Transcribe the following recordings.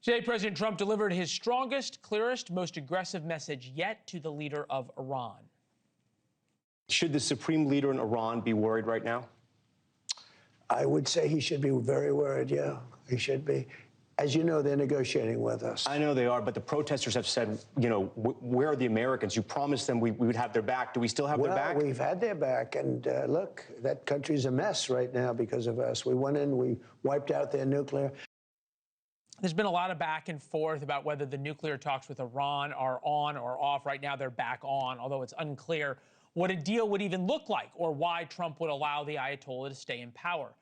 Today, President Trump delivered his strongest, clearest, most aggressive message yet to the leader of Iran. Should the supreme leader in Iran be worried right now? I would say he should be very worried, yeah. He should be. As you know, they're negotiating with us. I know they are, but the protesters have said, you know, where are the Americans? You promised them we would have their back. Do we still have their back? Well, we've had their back, and look, that country's a mess right now because of us. We went in, we wiped out their nuclear. There's been a lot of back and forth about whether the nuclear talks with Iran are on or off. Right now, they're back on, although it's unclear what a deal would even look like or why Trump would allow the Ayatollah to stay in power.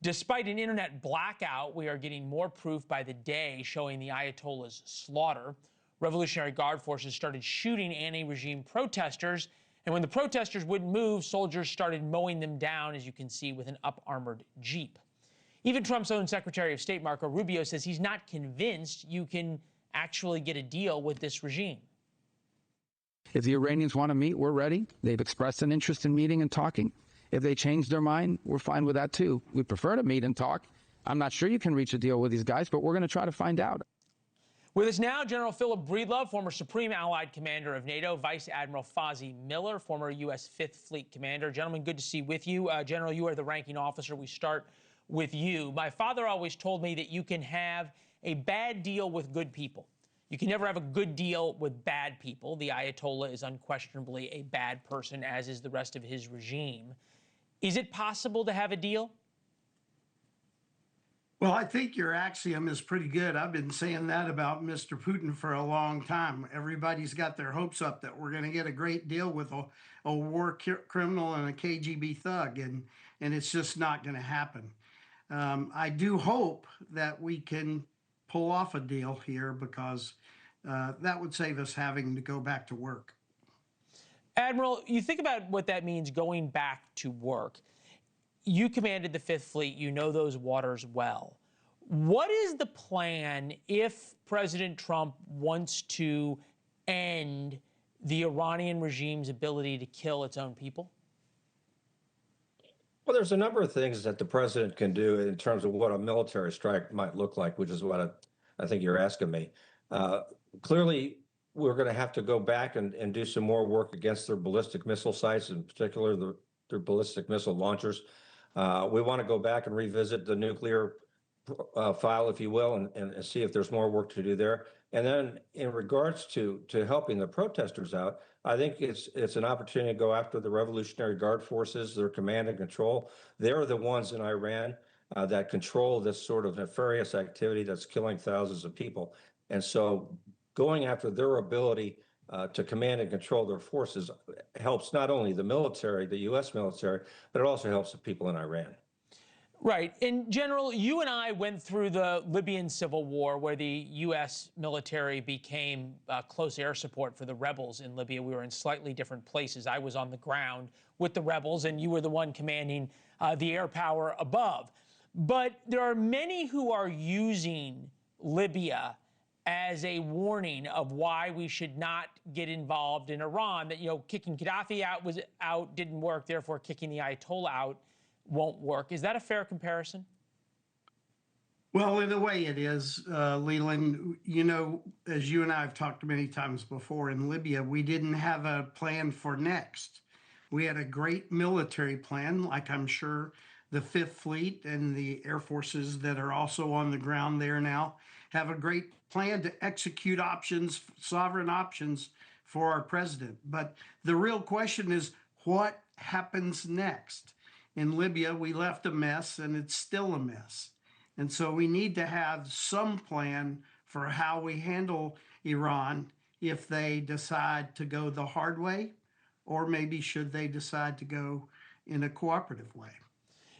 Despite an internet blackout, we are getting more proof by the day showing the Ayatollah's slaughter. Revolutionary Guard forces started shooting anti-regime protesters, and when the protesters wouldn't move, soldiers started mowing them down, as you can see, with an up-armored Jeep. Even Trump's own Secretary of State, Marco Rubio, says he's not convinced you can actually get a deal with this regime. If the Iranians want to meet, we're ready. They've expressed an interest in meeting and talking. If they change their mind, we're fine with that, too. We prefer to meet and talk. I'm not sure you can reach a deal with these guys, but we're going to try to find out. With us now, General Philip Breedlove, former Supreme Allied Commander of NATO, Vice Admiral Fozzie Miller, former U.S. Fifth Fleet Commander. Gentlemen, good to see with you. General, you are the ranking officer. We start with you. My father always told me that you can have a bad deal with good people. You can never have a good deal with bad people. The Ayatollah is unquestionably a bad person, as is the rest of his regime. Is it possible to have a deal? Well, I think your axiom is pretty good. I've been saying that about Mr. Putin for a long time. Everybody's got their hopes up that we're going to get a great deal with a war criminal and a KGB thug, and it's just not going to happen. I do hope that we can pull off a deal here because that would save us having to go back to work. Admiral, you think about what that means going back to work. You commanded the Fifth Fleet. You know those waters well. What is the plan if President Trump wants to end the Iranian regime's ability to kill its own people? Well, there's a number of things that the president can do in terms of what a military strike might look like, which is what I think you're asking me. Clearly, we're going to have to go back and do some more work against their ballistic missile sites, in particular their ballistic missile launchers. We want to go back and revisit the nuclear file, if you will, and see if there's more work to do there. And then in regards to helping the protesters out, I think it's an opportunity to go after the Revolutionary Guard forces, their command and control. They're the ones in Iran that control this sort of nefarious activity that's killing thousands of people. And so going after their ability to command and control their forces helps not only the military, the U.S. military, but it also helps the people in Iran. Right. And General, you and I went through the Libyan civil war where the U.S. military became close air support for the rebels in Libya. We were in slightly different places. I was on the ground with the rebels, and you were the one commanding the air power above. But there are many who are using Libya as a warning of why we should not get involved in Iran, that, you know, kicking Gaddafi out didn't work, therefore kicking the Ayatollah out won't work. Is that a fair comparison? Well, in a way it is, Leland. You know, as you and I have talked many times before, in Libya, we didn't have a plan for next. We had a great military plan, like I'm sure the Fifth Fleet and the air forces that are also on the ground there now have a great plan to execute options, sovereign options for our president. But the real question is, what happens next? In Libya, we left a mess, and it's still a mess. And so we need to have some plan for how we handle Iran if they decide to go the hard way, or maybe should they decide to go in a cooperative way.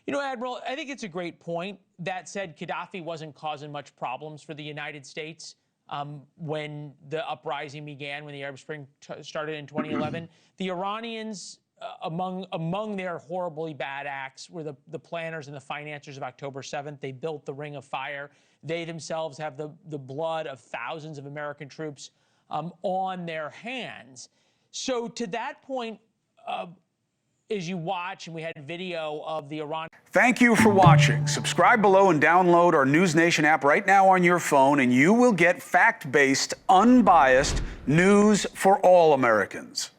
You know, Admiral, I think it's a great point. That said, Gaddafi wasn't causing much problems for the United States when the uprising began, when the Arab Spring started in 2011. The Iranians, among their horribly bad acts, were the planners and the financiers of October 7th. They built the Ring of Fire. They themselves have the blood of thousands of American troops on their hands. So to that point, as you watch, and we had video of the Iran. Thank you for watching. Subscribe below and download our NewsNation app right now on your phone, and you will get fact-based, unbiased news for all Americans.